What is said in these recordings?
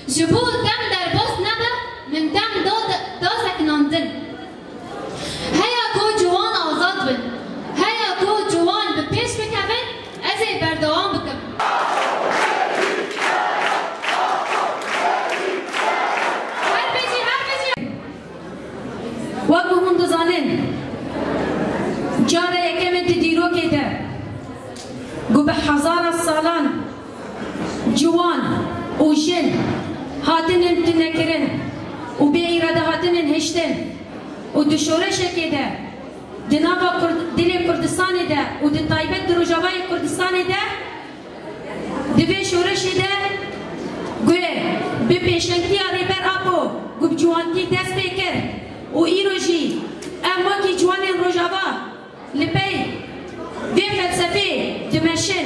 جبو دم در باس نبه من دم دازک ناندن. هیا کو جوان آزاد بن، هیا کو جوان به پیش بکبن، از بردوام بکم. هر بجی وقو هند زانن جاره یکمت دیرو که ده گو به هزار سالان جوان و جن هاتنن تنکرن و به ایراده هاتنن هشتن و دشورش که ده دنابا دل کردستان ده و ده طایبت دروجاوای کردستان ده دوی شورش ده گوه به پیشنگی آره بر آبو گو بجوانتی دست بکر و ایروژی اما کی جوان روجاوا لپی به فلسفه دمشن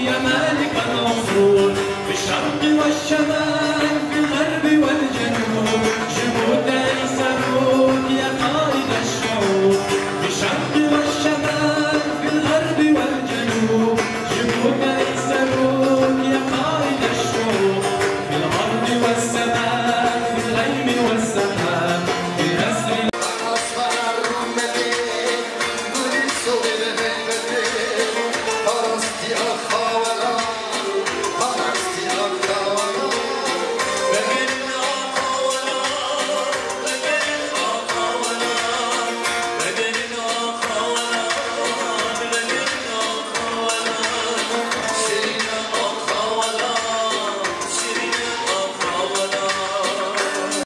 يا مالك العصور في الشرق والشمال